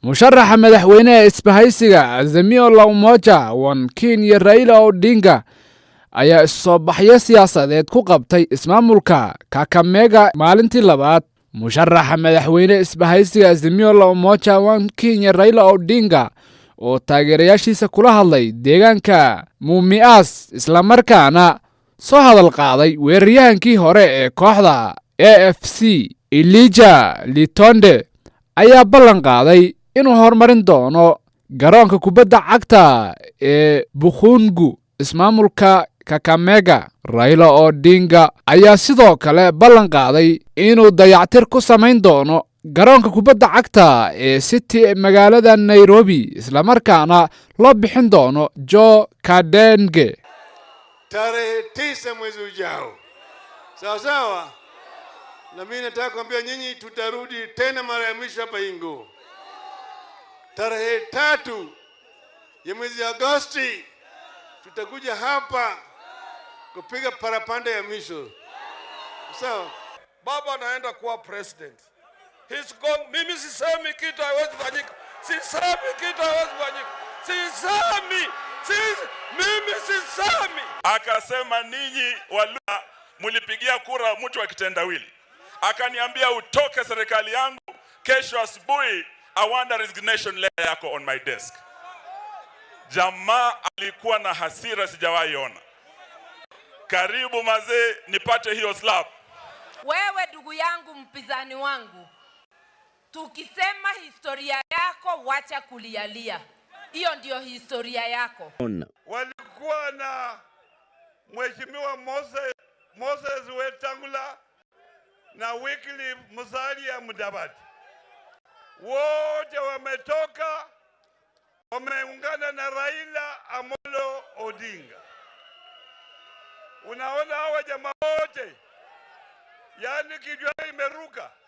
musharaxa madaxweynaha isbahaysiga Azimio la Umoja One Kenya Raila Odinga ayaa soo baxyo siyaasadeed ku qabtay ismaamulka Kakamega maalintii labaad. musharaxa madaxweynaha isbahaysiga Azimio la Umoja One Kenya Raila Odinga oo taageerayaashiisa kula hadlay deegaanka Mumias isla markaana soo hadal qaaday weeraryahankii hore ee kooxda AFC Elijah Litonde ayaa ballan qaaday inuu horumarin doono garoonka kubadda cagta ee Bukhungu ismaamulka Kakamega. Raila Odinga ayaa sidoo kale ballan qaaday inuu dayactir ku samayn doono garoonka kubadda cagta ee City magaalada Nairobi isla markaana loo bixin doono Joe Kadenge. Tarehe 9 mwezi ujao. Sawa sawa? Na mimi nataka kuambia nyinyi tutarudi tena mara ya mwisho hapa Ingo. Tarehe 3 ya mwezi Agosti tutakuja hapa kupiga parapanda ya mwisho. Sawa? Baba anaenda kuwa president. He's gone. Mimi sisemi kitu haiwezi fanyika. Sisemi kitu haiwezi fanyika. Mimi sisemi. Akasema ninyi Waluhya mulipigia kura mtu wa kitendawili. Akaniambia utoke serikali yangu kesho asubuhi. I want a resignation letter yako on my desk. Jamaa alikuwa na hasira sijawahi ona. Karibu mazee nipate hiyo slap. Wewe ndugu yangu, mpinzani wangu, tukisema historia yako wacha kulialia. Hiyo ndio historia yako. Walikuwa na Mheshimiwa Moses Wetangula na Wycliffe Musalia Mudavadi. Wote wametoka wameungana na Raila Amolo Odinga. Unaona hawa jamaa wote, yani kijua imeruka.